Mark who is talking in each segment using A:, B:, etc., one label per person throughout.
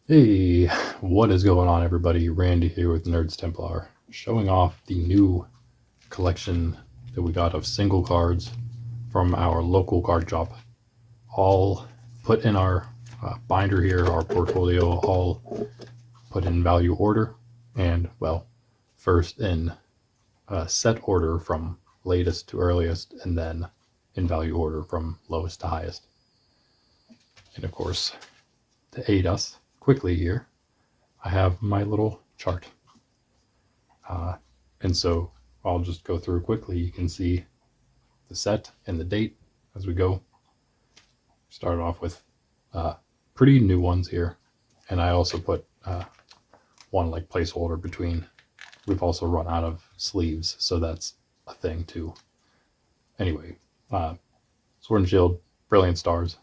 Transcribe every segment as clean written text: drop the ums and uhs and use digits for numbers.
A: Hey, what is going on, everybody? Randy here with Nerds Templar, showing off the new collection that we got of single cards from our local card shop, all put in our binder here, our portfolio, all put in value order, and well, first in set order from latest to earliest, and then in value order from lowest to highest. And of course, to aid us quickly here, I have my little chart. And so I'll just go through quickly. You can see the set and the date as we go. Start off with pretty new ones here. And I also put one like placeholder between. We've also run out of sleeves, so that's a thing too. Anyway, Sword and Shield, Brilliant Stars,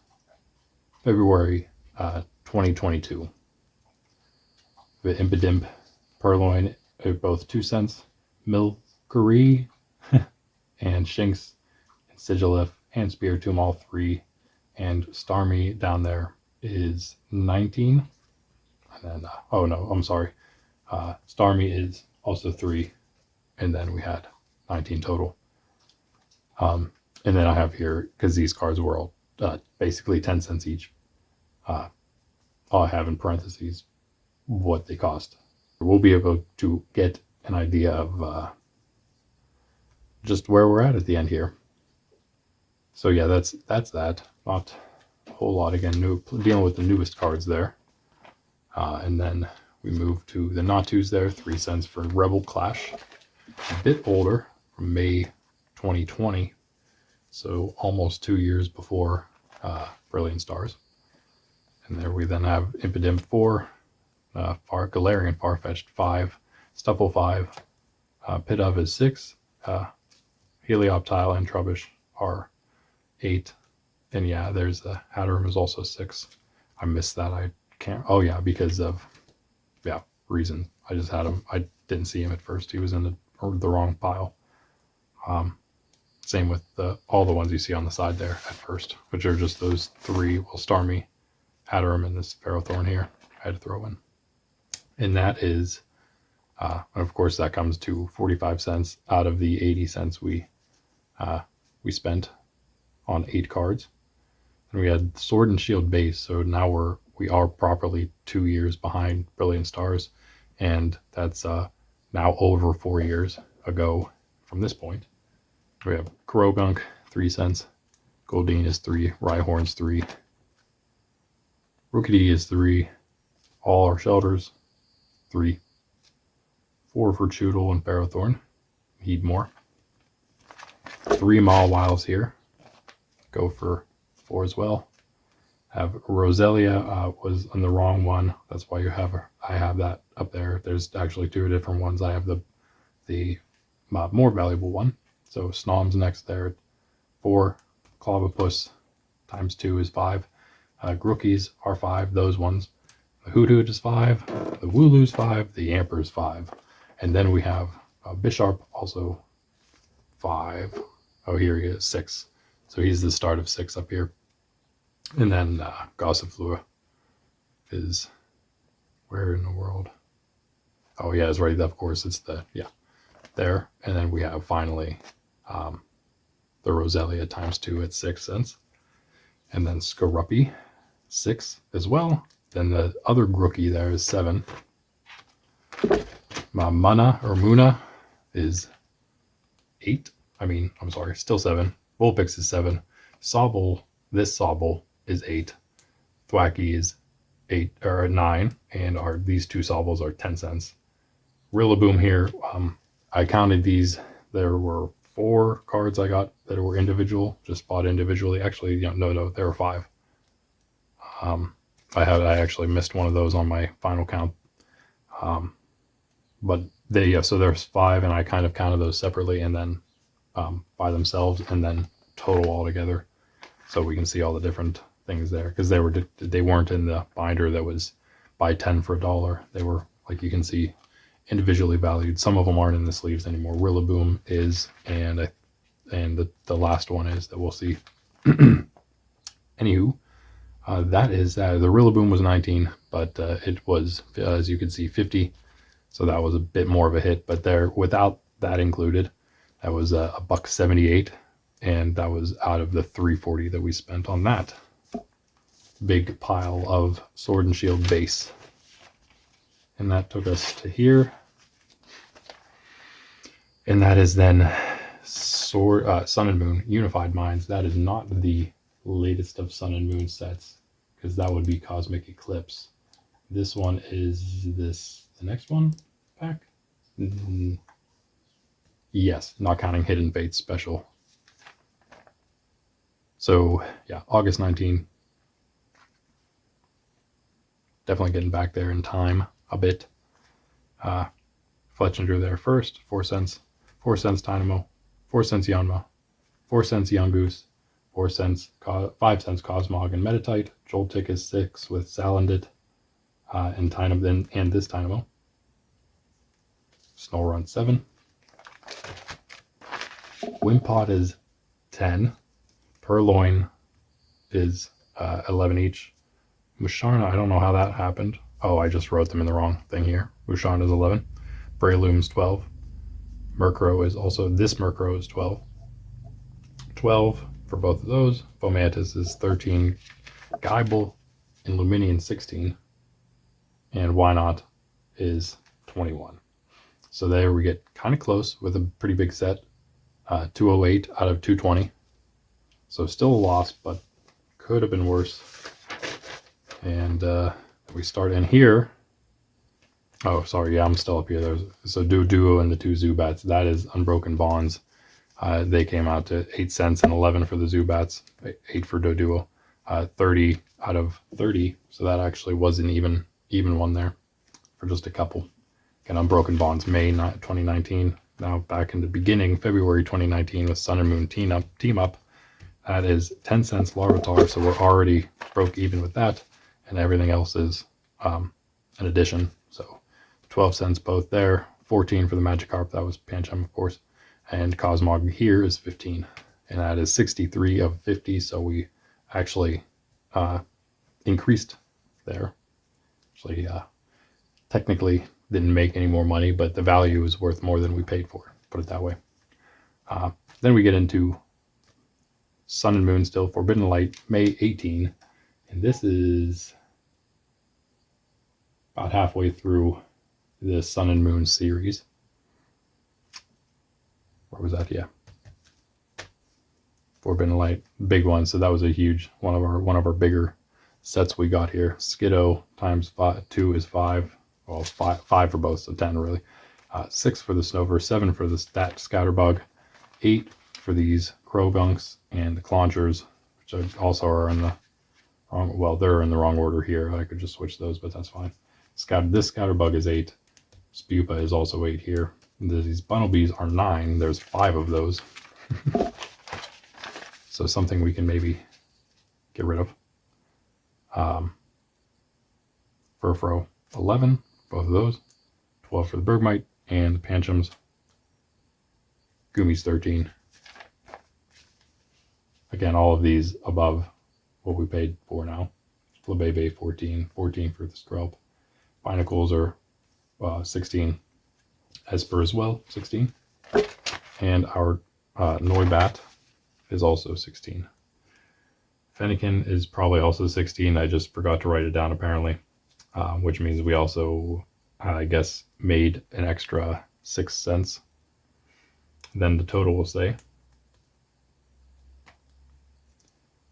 A: February 2022. The Impidimp, Purloin, both 2 cents. Milkery and Shinx and Sigilif and Spear Tomb, all 3. And Starmie down there is 19. And then, oh no, I'm sorry. Starmie is also 3. And then we had 19 total. And then I have here, because these cards were all basically 10 cents each, I'll have in parentheses what they cost. We'll be able to get an idea of just where we're at the end here. So yeah, that's that. Not a whole lot again. Dealing with the newest cards there, and then we move to the not twos there. 3 cents for Rebel Clash, a bit older, from May 2020, so almost 2 years before Brilliant Stars. And there we then have Impidimp 4, Galarian Farfetch'd 5, Stuffle 5, Pidove is 6, Helioptile and Trubbish are 8, and yeah, there's the Hatterim is also 6. I missed that. I can't. Oh yeah, because of reason. I just had him. I didn't see him at first. He was in the wrong pile. Same with all the ones you see on the side there at first, which are just those 3. Well, Starmie, Hatterim, and this Ferrothorn here. I had to throw in. And that is, of course, that comes to 45 cents out of the 80 cents we spent on 8 cards. And we had Sword and Shield base, so now we are properly 2 years behind Brilliant Stars, and that's now over 4 years ago from this point. We have Krogunk, 3 cents. Goldeen is 3. Rhyhorn's 3. Rookidee is 3. All our shelters, 3. 4 for Choodle and Ferrothorn. Need more. 3 Mawwiles here. Go for 4 as well. Have Roselia was on the wrong one. That's why I have that up there. There's actually 2 different ones. I have the more valuable one. So Snom's next there. 4. Clavipus times 2 is 5. Grookies are 5. Those ones. The Hoothoot is 5. The Wooloo's 5. The Yamper is 5. And then we have Bisharp, also 5. Oh, here he is, 6. So he's the start of 6 up here. And then Gossifleur is where in the world? Oh yeah, it's right. Of course, it's there. And then we have finally the Roselia times 2 at 6 cents. And then Skorupi, 6 as well. Then the other Grookie there is 7. Muna is 8. I'm sorry, still 7. Vulpix is 7. This Sobble is 8. Thwacky is 8 or 9, and these 2 Sobbles are 10 cents. Rillaboom here, I counted these. There were 4 cards I got that were individual, just bought individually. Actually, no, there were 5. I actually missed one of those on my final count. But so there's 5, and I kind of counted those separately and then by themselves, and then total all together, so we can see all the different things there, because they weren't in the binder that was buy 10 for $1. They were, like you can see, individually valued. Some of them aren't in the sleeves anymore. Rillaboom is, and the last one is that we'll see. Anywho, That is, the Rillaboom was 19, but it was, as you can see, 50. So that was a bit more of a hit, but there, without that included, that was a $1.78, and that was out of the $3.40 that we spent on that big pile of Sword and Shield base. And that took us to here. And that is then Sun and Moon Unified Minds. That is not the latest of Sun and Moon sets, because that would be Cosmic Eclipse. This one is the next one pack? Yes, not counting Hidden Fates special. So yeah, August 19. Definitely getting back there in time a bit. Fletchinger there first, 4 cents. 4 cents Dynamo, 4 cents Yanma, 4 cents Young Goose, 4 cents, 5 cents Cosmog and Metatite. Joltik is 6 with Salandit and Dynamo, and this Dynamo. Snorunt 7. Wimpod is 10. Purloin is 11 each. Musharna, I don't know how that happened. Oh, I just wrote them in the wrong thing here. Musharna is 11. Breloom's 12. Murkrow is also, this Murkrow is 12. 12 for both of those. Fomantis is 13. Geibel and Luminion 16. And Why Not is 21. So there we get kind of close with a pretty big set. 208 out of 220. So still a loss, but could have been worse. And we start in here. Oh, sorry. Yeah, I'm still up here. So Duo and the 2 Zubats. That is Unbroken Bonds. They came out to 8 cents and 11 for the Zubats. 8 for Duo. 30 out of 30. So that actually was an even one there for just a couple. Again, Unbroken Bonds, May 2019. Now back in the beginning, February 2019 with Sun and Moon team up. That is 10 cents Larvitar. So we're already broke even with that. And everything else is an addition. So 12 cents both there, 14 for the Magikarp, that was Pancham, of course, and Cosmog here is 15, and that is 63 of 50, so we actually increased there. Actually, technically didn't make any more money, but the value is worth more than we paid for, put it that way. Then we get into Sun and Moon still, Forbidden Light, May 18, and this is about halfway through the Sun and Moon series. Where was that? Yeah, Forbidden Light, big one. So that was a huge one of our bigger sets we got here. Skiddo times 2 is 5. Well, 5 for both, so 10 really. 6 for the Snover, 7 for that Scatterbug, 8 for these Crogunks and the Claunchers, which also are in the wrong. Well, they're in the wrong order here. I could just switch those, but that's fine. This Scatterbug is 8. Spupa is also 8 here. These Bunnelbees are 9. There's 5 of those. So something we can maybe get rid of. Furfro, 11. Both of those. 12 for the Bergmite and the Panchams. Gumi's 13. Again, all of these above what we paid for now. Flabebe, 14. 14 for the Skrelp. Binacles are 16. Esper as well, 16. And our Noibat is also 16. Fennekin is probably also 16. I just forgot to write it down apparently, which means we also, I guess, made an extra 6 cents. Then the total will say.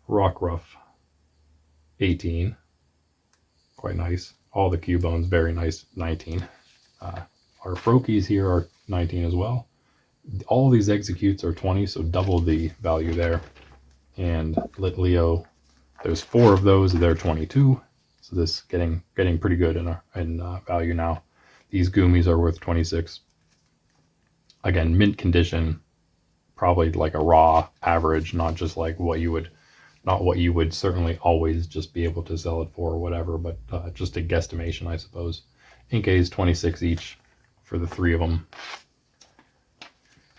A: Rockruff, 18. Quite nice. All the Cubones, very nice, 19. Our Froakies here are 19 as well. All these executes are 20, so double the value there. And Litleo, there's 4 of those, they're 22. So this getting pretty good in value now. These Goomies are worth 26. Again, mint condition, probably like a raw average, not just like what you would certainly always just be able to sell it for or whatever, but just a guesstimation, I suppose. Inkay is 26 each for the 3 of them.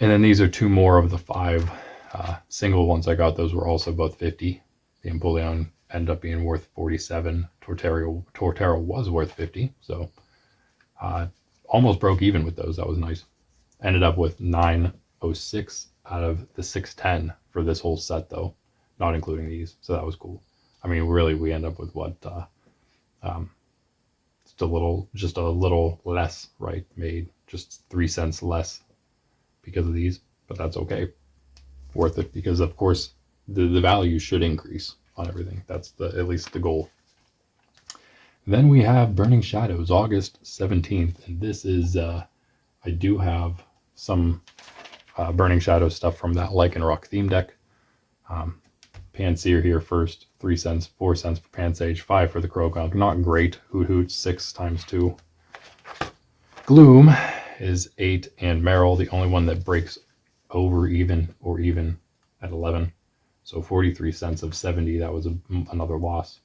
A: And then these are 2 more of the 5 single ones I got. Those were also both 50. The Empoleon ended up being worth 47. Torterra was worth 50, so almost broke even with those. That was nice. Ended up with 906 out of the 610 for this whole set, though, not including these. So that was cool. I mean, really, we end up with what? Just a little less, right? Made just 3 cents less because of these, but that's okay. Worth it, because of course the value should increase on everything. That's at least the goal. Then we have Burning Shadows, August 17th, and this is I do have some Burning Shadows stuff from that Lycanroc theme deck. Panseer here first, 3 cents, 4 cents for Pansage, 5 for the Croagunk. Not great. Hoot Hoot, 6 times 2. Gloom is 8, and Meryl, the only one that breaks over even or even at 11. So 43 cents of 70. That was another loss.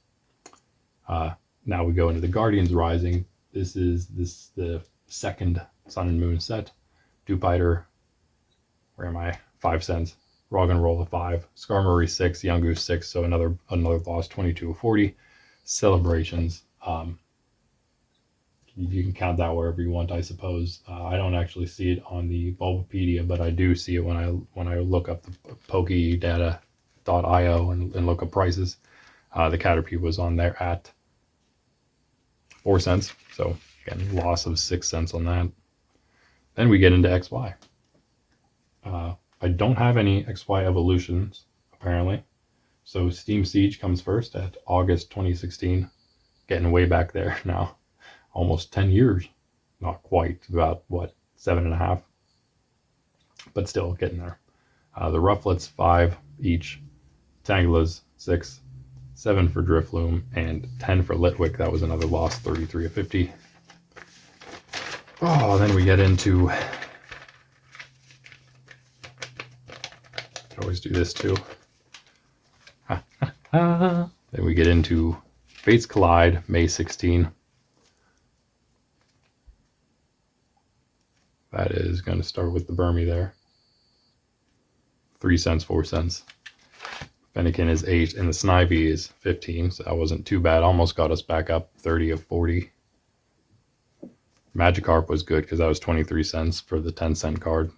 A: Now we go into the Guardians Rising. This is the second Sun and Moon set. Dupiter, where am I? 5 cents. Roggenrola 5. Skarmory 6. Young Goose 6. So another loss, 22 of 40. Celebrations. You can count that wherever you want, I suppose. I don't actually see it on the Bulbapedia, but I do see it when I look up the PokeData.io and look up prices. The Caterpie was on there at 4 cents. So again, loss of 6 cents on that. Then we get into XY. I don't have any XY evolutions, apparently. So Steam Siege comes first at August 2016. Getting way back there now. Almost 10 years. Not quite. About, 7.5? But still getting there. The Rufflets, 5 each. Tangulas, 6. 7 for Drifloom, and 10 for Litwick. That was another loss, 33 of 50. Oh, then we get into... I always do this too. Then we get into Fates Collide, May 16. That is going to start with the Burmy there. 3 cents, 4 cents. Fennekin is 8, and the Snivy is 15, so that wasn't too bad. Almost got us back up 30 of 40. Magikarp was good because that was 23 cents for the 10-cent card.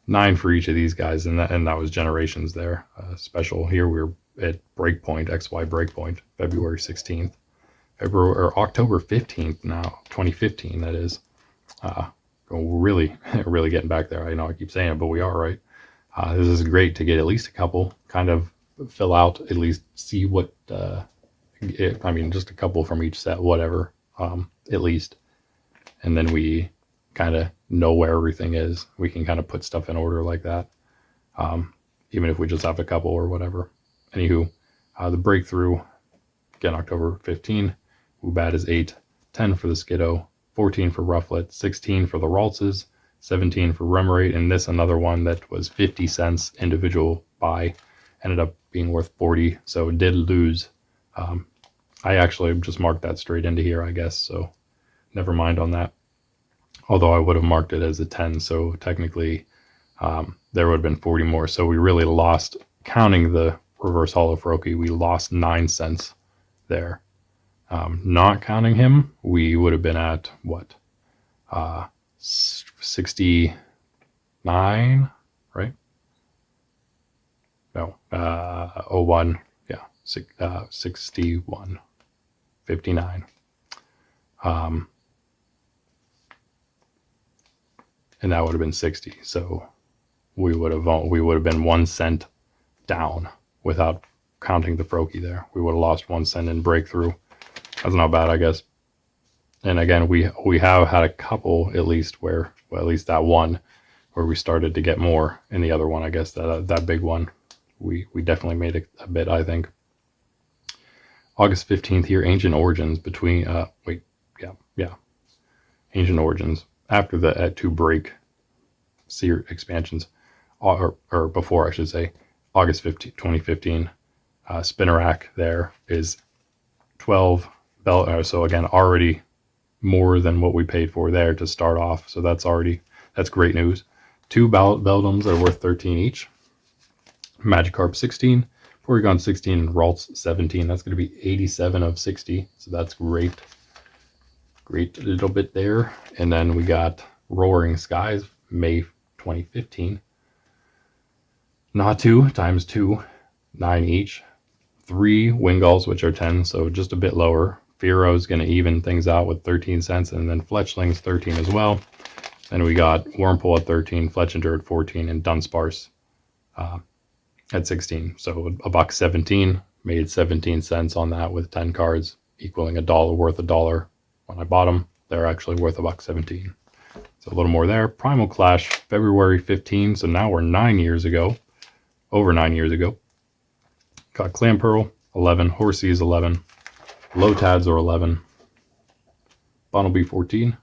A: 9 for each of these guys, and that was Generations there. Special here, we're at Breakpoint, XY Breakpoint, February 16th. October 15th now, 2015, that is. Really getting back there. I know I keep saying it, but we are, right? This is great to get at least a couple, kind of fill out, at least see what, just a couple from each set, whatever, at least. And then we kind of know where everything is. We can kind of put stuff in order like that, even if we just have a couple or whatever. Anywho, the Breakthrough, again, October 15, Woobat is 8, 10 for the Skiddo, 14 for Rufflet, 16 for the Raltses, 17 for Remoraid, and this another one that was 50 cents individual buy, ended up being worth 40, so it did lose. I actually just marked that straight into here, I guess, so never mind on that. Although I would have marked it as a 10, so technically there would have been 40 more. So we really lost, counting the reverse holo Froakie, we lost 9 cents there. Not counting him, we would have been at, 69, right? No, 01, yeah, 61, 59. And that would have been 60. So we would have been 1 cent down without counting the Froakie there. We would have lost 1 cent in Breakthrough. That's not bad, I guess. And again, we have had a couple at least where, at least that one where we started to get more. In the other one, I guess that big one, we definitely made a bit, I think. August 15th here, Ancient Origins between Ancient Origins after the 2 break expansions, or before, I should say, August 15, 2015. Spinnerack there is 12 so again, already more than what we paid for there to start off. So that's great news. 2 Beldums are worth 13 each. Magikarp 16, Porygon 16 and Ralts 17. That's going to be 87 of 60. So that's great. Great little bit there. And then we got Roaring Skies, May 2015. Natu times 2, 9 each. 3 Wingulls, which are 10, so just a bit lower. Fearow is going to even things out with 13 cents, and then Fletchling's 13 as well. Then we got Wurmple at 13, Fletchinder at 14, and Dunsparce at 16. So $1.17, made 17 cents on that with 10 cards, equaling $1 worth $1. When I bought them, they're actually worth $1.17. So a little more there. Primal Clash, February 15. So now we're 9 years ago, over 9 years ago. Got Clamperl, 11. Horsey's 11. Lotads are 11. Bunnelby 14.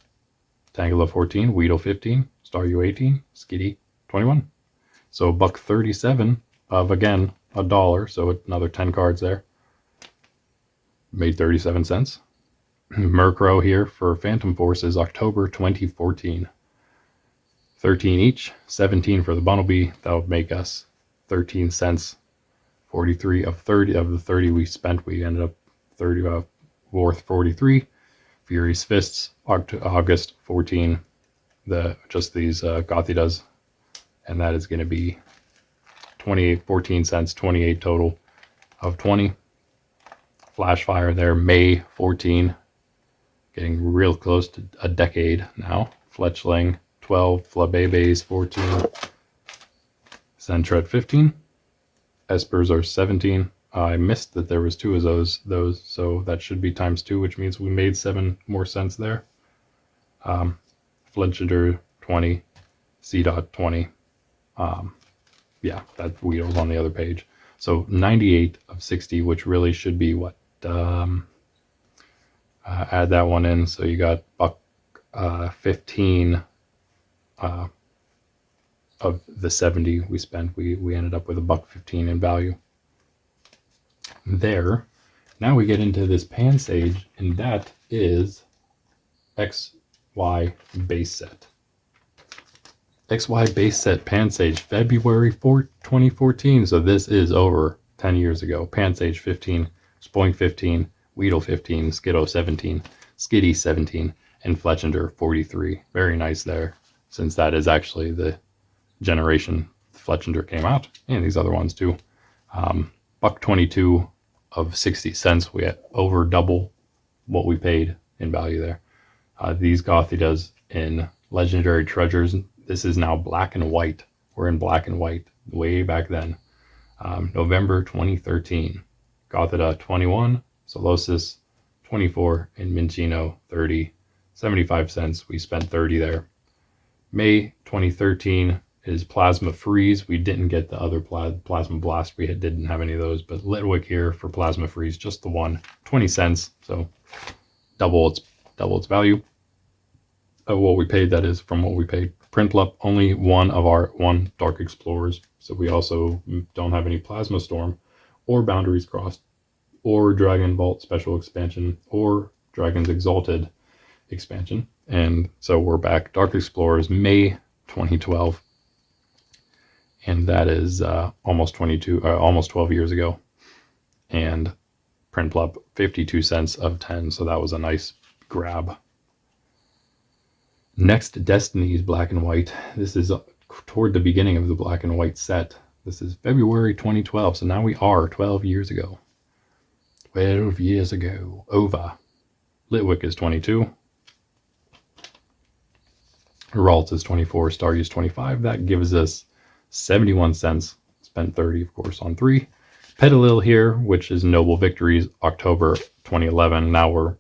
A: Tangela 14. Weedle 15. Staryu 18. Skitty 21. So $1.37 of, again, $1. So another 10 cards there. Made 37 cents. Murkrow here for Phantom Forces, October 2014. 13 each. 17 for the Bunnelby. That would make us 13 cents. 43 of 30 of the 30 we spent, we ended up 30 worth 43. Fury's Fists, August 14. Just these Gothittas, and that is going to be 14 cents, 28 total of 20. Flashfire there, May 14, getting real close to a decade now. Fletchling 12, Flabebe's 14, Sentret 15. Espers are 17. I missed that there was 2 of those, so that should be times 2, which means we made 7 more cents there. Fletchinder 20, C-Dot 20. Yeah, that Weedle's on the other page. So 98 of 60, which really should be what? Add that one in, so you got $1.15 of the 70 we spent. We ended up with $1.15 in value there. Now we get into this Pansage, and that is XY base set. XY base set Pansage, February 4, 2014. So this is over 10 years ago. Pansage 15, Spoink 15, Weedle 15, Skiddo 17, Skitty 17, and Fletchinder 43. Very nice there, since that is actually the generation Fletchinder came out, and these other ones too. $1.22 of 60 cents. We had over double what we paid in value there. These Gothittas in Legendary Treasures. This is now black and white. We're in black and white way back then. November 2013. Gothita 21, Solosis 24, and Minccino 30. 75 cents. We spent 30 there. May 2013 is Plasma Freeze. We didn't get the other Plasma Blast. We didn't have any of those, but Litwick here for Plasma Freeze, just the one. 20 cents, so double its value. What we paid, that is, from what we paid. Prinplup, only one Dark Explorers, so we also don't have any Plasma Storm, or Boundaries Crossed, or Dragon Vault Special Expansion, or Dragon's Exalted Expansion. And so we're back. Dark Explorers, May 2012. And that is almost 12 years ago. And Prinplup, 52 cents of 10. So that was a nice grab. Next, Destiny's Black and White. This is toward the beginning of the Black and White set. This is February 2012. So now we are 12 years ago. 12 years ago. Over. Litwick is 22. Ralt is 24. Staryu is 25. That gives us 71 cents. Spent 30, of course, on 3. Petalil here, which is Noble Victories, October 2011. Now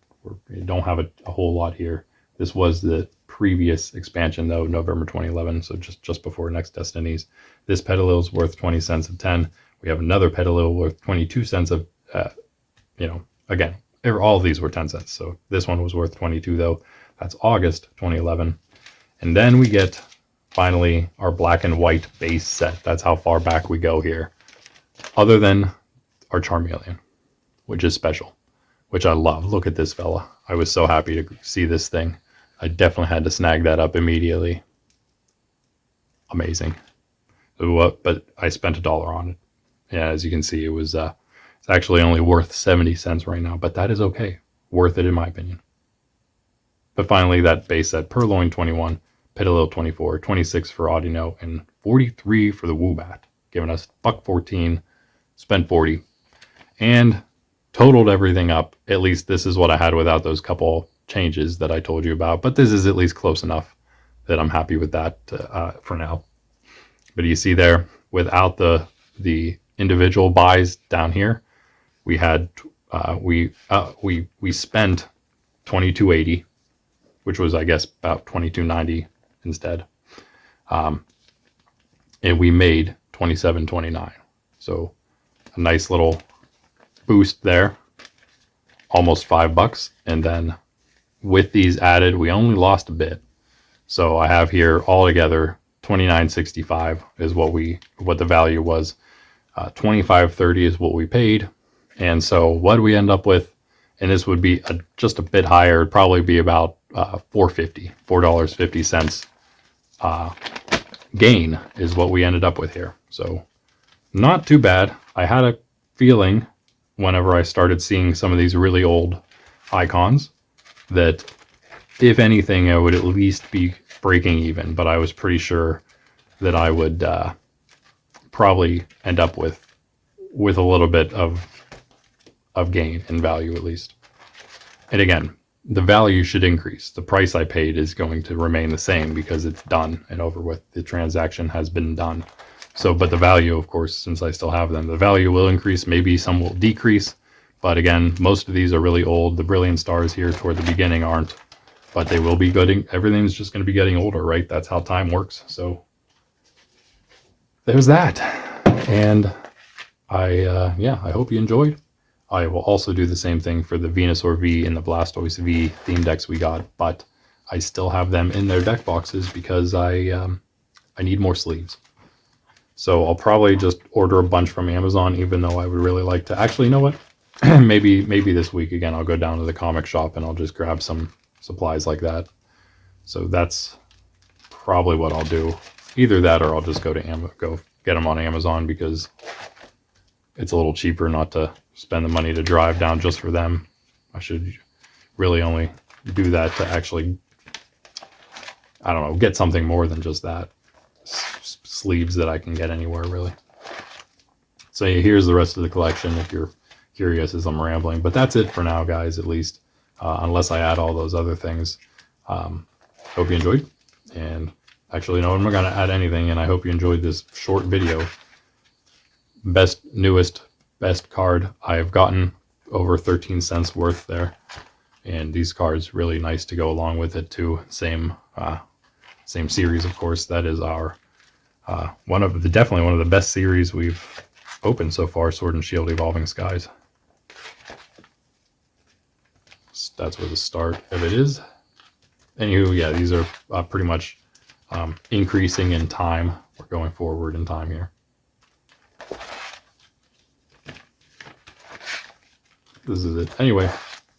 A: we don't have a whole lot here. This was the previous expansion, though, November 2011, so just before Next Destinies. This Petalil is worth 20 cents of 10. We have another Petalil worth 22 cents of, again, all of these were 10 cents. So this one was worth 22, though. That's August 2011. And then we get, finally, our black and white base set. That's how far back we go here. Other than our Charmeleon, which is special, which I love. Look at this fella. I was so happy to see this thing. I definitely had to snag that up immediately. Amazing. But I spent $1 on it. yeah, as you can see, it's actually only worth 70 cents right now, but that is okay. Worth it in my opinion. But finally, that base set, Purloin 21, Petilil 24, 26 for Audino, and 43 for the Woobat, giving us $1.14, spent 40, and totaled everything up. At least this is what I had without those couple changes that I told you about, but this is at least close enough that I'm happy with that for now. But you see there, without the individual buys down here, we had we spent 22.80, which was, I guess, about 22.90 instead, and we made 27.29. So a nice little boost there, almost $5. And then with these added, we only lost a bit. So I have here altogether 29.65 is what the value was. 25.30 is what we paid. And so what do we end up with? And this would be just a bit higher. It'd probably be about $4.50 gain is what we ended up with here. So not too bad. I had a feeling whenever I started seeing some of these really old icons that if anything, I would at least be breaking even, but I was pretty sure that I would probably end up with a little bit of gain in value at least. And again, the value should increase. The price I paid is going to remain the same because it's done and over with. The transaction has been done. So, but the value, of course, since I still have them, the value will increase. Maybe some will decrease. But again, most of these are really old. The Brilliant Stars here toward the beginning aren't. But they will be getting, everything's just going to be getting older, right? That's how time works. So there's that. And I hope you enjoyed. I will also do the same thing for the Venusaur V and the Blastoise V theme decks we got, but I still have them in their deck boxes because I need more sleeves. So I'll probably just order a bunch from Amazon, even though I would really like to. Actually, you know what? maybe this week again, I'll go down to the comic shop and I'll just grab some supplies like that. So that's probably what I'll do. Either that or I'll just go get them on Amazon because it's a little cheaper not to spend the money to drive down just for them. I should really only do that to actually, I don't know, get something more than just that. Sleeves that I can get anywhere, really. So here's the rest of the collection if you're curious as I'm rambling. But that's it for now, guys, at least. Unless I add all those other things. Hope you enjoyed. And actually, no, I'm not going to add anything. And I hope you enjoyed this short video. Best card I've gotten, over 13 cents worth there. And these cards really nice to go along with it too. Same series, of course. That is our definitely one of the best series we've opened so far, Sword and Shield Evolving Skies. That's where the start of it is. Anywho, yeah, these are pretty much increasing in time. We're going forward in time here. This is it. Anyway,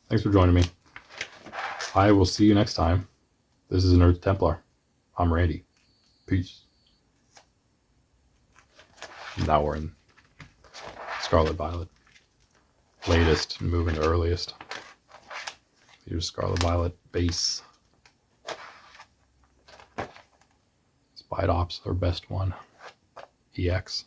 A: thanks for joining me. I will see you next time. This is Nerd Templar. I'm Randy. Peace. Now we're in Scarlet Violet. Latest, moving to earliest. Here's Scarlet Violet base. Spidops, our best one. EX.